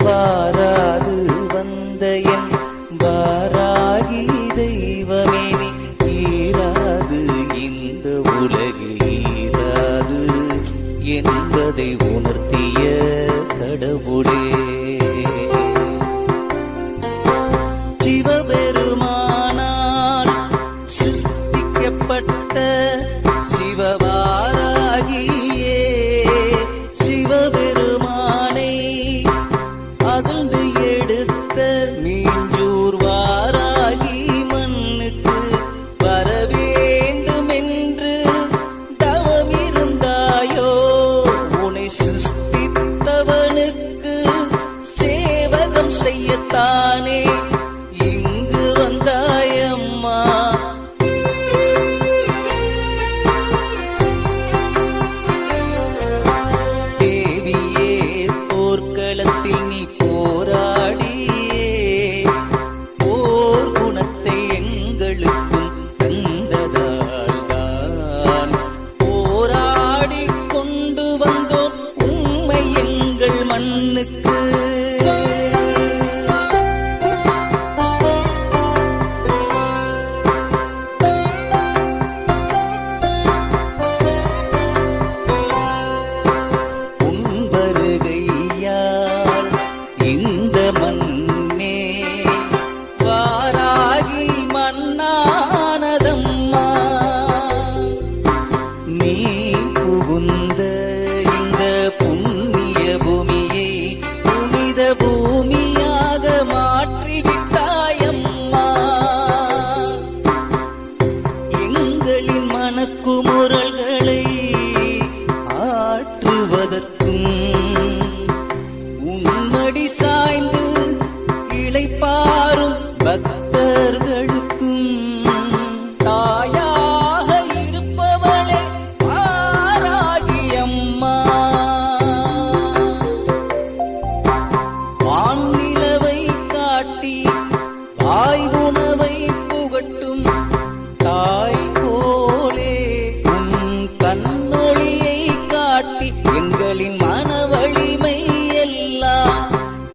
வாராது வந்த என் வாராகி தெய்வமே நீ ஈராது இந்த உலகு ஈராது என்பதை உணர்த்திய கடவுளே. சிவபெருமானால் சிருஷ்டிக்கப்பட்ட சிவவாராகியே சிவபெருமானை அகழ்ந்து எடுத்த மீஞ்சூர் வாராகி மண்ணுக்கு வர வேண்டும் என்று தவமிருந்தாயோ? உன்னை சிருஷ்டித்தவனுக்கு சேவகம் செய்யத்தானே இங்கு வந்தாயம்மா. தேவியே போர்க்களத்தில் நீ போராடியே போர் குணத்தை எங்களுக்கும் தந்ததால் தான் போராடி கொண்டு வந்தோம் உம்மை எங்கள் மண்ணுக்கு. வருகையால் இந்த மண்ணே வாராகி மண்ணானதம்மா. நீ புகுந்த இந்த புண்ணிய பூமியை புனித பூமியாக மாற்றிவிட்டாயம்மா. எங்களின் மனக்குமுறல்களை ஆற்றுவதற்கும் உம்மடி சாய்ந்து இளைப்பாரும் பக்தி